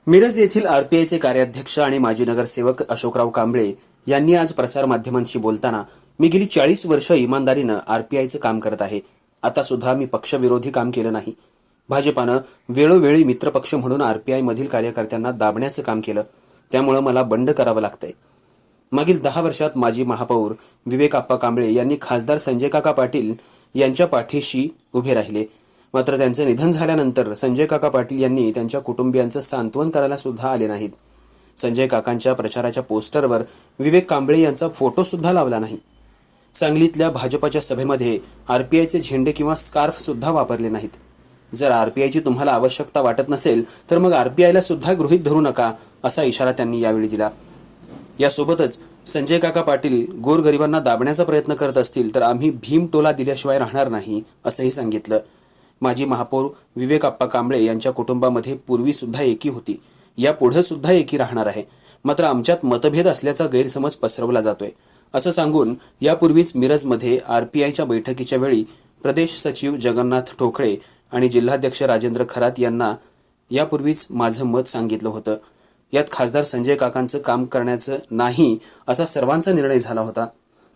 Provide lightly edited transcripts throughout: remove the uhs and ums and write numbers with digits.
मिरज येथील आरपीआयचे कार्याध्यक्ष आणि माजी नगरसेवक अशोकराव कांबळे यांनी आज प्रसारमाध्यमांशी बोलताना मी गेली 40 वर्ष इमानदारीनं आरपीआयचं काम करत आहे. आता सुद्धा मी पक्षविरोधी काम केलं नाही. भाजपानं वेळोवेळी मित्रपक्ष म्हणून आरपीआय मधील कार्यकर्त्यांना दाबण्याचं काम केलं. त्यामुळे मला बंड करावं लागतंय. मागील 10 वर्षात माजी महापौर विवेक आप्पा कांबळे यांनी खासदार संजय काका पाटील यांच्या पाठीशी उभे राहिले. मात्र त्यांचे निधन झाल्यानंतर संजय काका पाटील यांनी त्यांच्या कुटुंबियांचं सांत्वन करायला सुद्धा आले नाहीत. संजय काकांच्या प्रचाराच्या पोस्टरवर विवेक कांबळे यांचा फोटो सुद्धा लावला नाही. सांगलीतल्या भाजपाच्या सभेमध्ये आरपीआयचे झेंडे किंवा स्कार्फ सुद्धा वापरले नाहीत. जर आरपीआयची तुम्हाला आवश्यकता वाटत नसेल तर मग आरपीआयला सुद्धा गृहीत धरू नका, असा इशारा त्यांनी यावेळी दिला. यासोबतच संजय काका पाटील गोरगरिबांना दाबण्याचा प्रयत्न करत असतील तर आम्ही भीमटोला दिल्याशिवाय राहणार नाही, असंही सांगितलं. माजी महापौर विवेक आप्पा कांबळे यांच्या कुटुंबामध्ये पूर्वी सुद्धा एकी होती, यापुढे सुद्धा एकी राहणार आहे. मात्र आमच्यात मतभेद असल्याचा गैरसमज पसरवला जातोय, असं सांगून यापूर्वीच मिरजमध्ये आरपीआयच्या बैठकीच्या वेळी प्रदेश सचिव जगन्नाथ ठोकळे आणि जिल्हाध्यक्ष राजेंद्र खरात यांना यापूर्वीच माझं मत सांगितलं होतं. यात खासदार संजय काकांचं काम करण्याचं नाही असा सर्वांचा निर्णय झाला होता.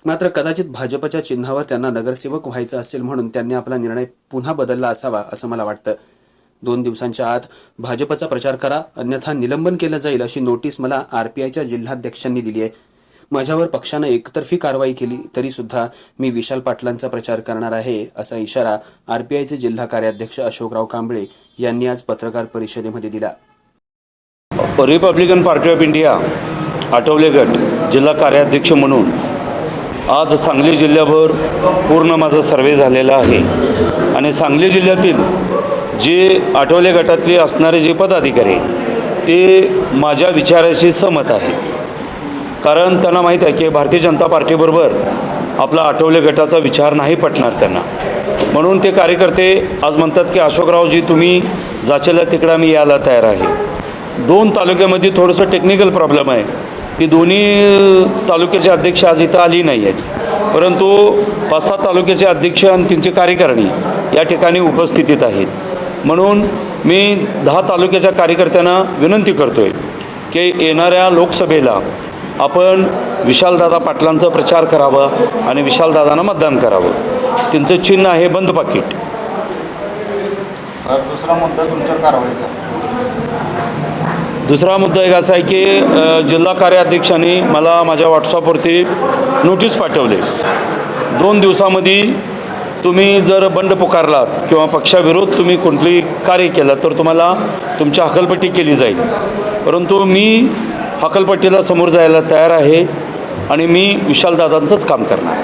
मात्र कदाचित भाजपच्या चिन्हावर त्यांना नगरसेवक व्हायचं असेल म्हणून त्यांनी आपला निर्णय पुन्हा बदलला असावा, असं मला वाटतं. 2 दिवसांच्या आत भाजपचा प्रचार करा, अन्यथा निलंबन केलं जाईल, अशी नोटीस मला आरपीआयच्या जिल्हाध्यक्षांनी दिली आहे. माझ्यावर पक्षानं एकतर्फी कारवाई केली तरी सुद्धा मी विशाल पाटलांचा प्रचार करणार आहे, असा इशारा आरपीआयचे जिल्हा कार्याध्यक्ष अशोकराव कांबळे यांनी आज पत्रकार परिषदेमध्ये दिला. Republican party of India Athawale गट जिल्हा कार्याध्यक्ष म्हणून आज सांगली जिल्ह्याभर पूर्ण माझा सर्वे झालेला आहे आणि सांगली जिल्ह्यातील जे आठवले गटातले असणारे जे पदाधिकारी ते माझ्या विचाराशी सहमत आहेत. कारण त्यांना माहीत आहे की भारतीय जनता पार्टीबरोबर आपला आठवले गटाचा विचार नाही पटणार त्यांना. म्हणून ते कार्यकर्ते आज म्हणतात की अशोकरावजी तुम्ही जाचेला तिकडं मी यायला तयार आहे. 2 तालुक्यामध्ये थोडंसं टेक्निकल प्रॉब्लेम आहे की दोन्ही तालुक्याचे अध्यक्ष आज इथं आली नाही आहेत, परंतु 5-7 तालुक्याचे अध्यक्ष आणि त्यांची कार्यकारिणी या ठिकाणी उपस्थितीत आहेत. म्हणून मी 10 तालुक्याच्या कार्यकर्त्यांना विनंती करतो आहे की येणाऱ्या लोकसभेला आपण विशालदादा पाटलांचा प्रचार करावा आणि विशालदादांना मतदान करावं. त्यांचं चिन्ह आहे बंद पाकीट. दुसरा मुद्दा तुमच्या कारवाईचा. दुसरा मुद्दा एक असा आहे की जिल्हा कार्याध्यक्षांनी मला माझ्या व्हॉट्सअपवरती नोटीस पाठवले. 2 दिवसामध्ये तुम्ही जर बंड पुकारलात किंवा पक्षाविरोध तुम्ही कोणतेही कार्य केलं तर तुम्हाला तुमची हकलपट्टी केली जाईल. परंतु मी हकलपट्टीला समोर जायला तयार आहे आणि मी विशालदादांचंच काम करणार.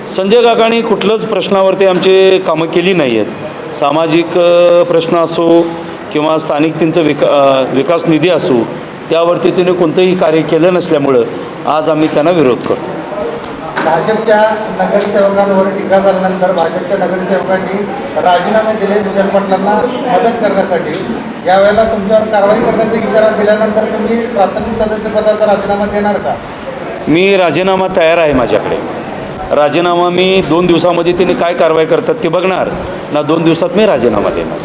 संजय काकांनी कुठलंच प्रश्नावरती आमचे कामं केली नाही आहेत. सामाजिक प्रश्न असो किंवा स्थानिक त्यांचं विकास निधी असो त्यावरती तिने कोणतंही कार्य केलं नसल्यामुळं आज आम्ही त्यांना विरोध करतो. भाजपच्या नगरसेवकांवर टीका झाल्यानंतर भाजपच्या नगरसेवकांनी राजीनामे दिले विशाल पाटलांना मदत करण्यासाठी. यावेळेला तुमच्यावर कारवाई करण्याचा इशारा दिल्यानंतर तुम्ही प्राथमिक सदस्यपदाचा राजीनामा देणार का? मी राजीनामा तयार आहे. माझ्याकडे राजीनामा मी 2 दिवसामध्ये तिने काय कारवाई करतात ते बघणार ना. 2 दिवसात मी राजीनामा देणार.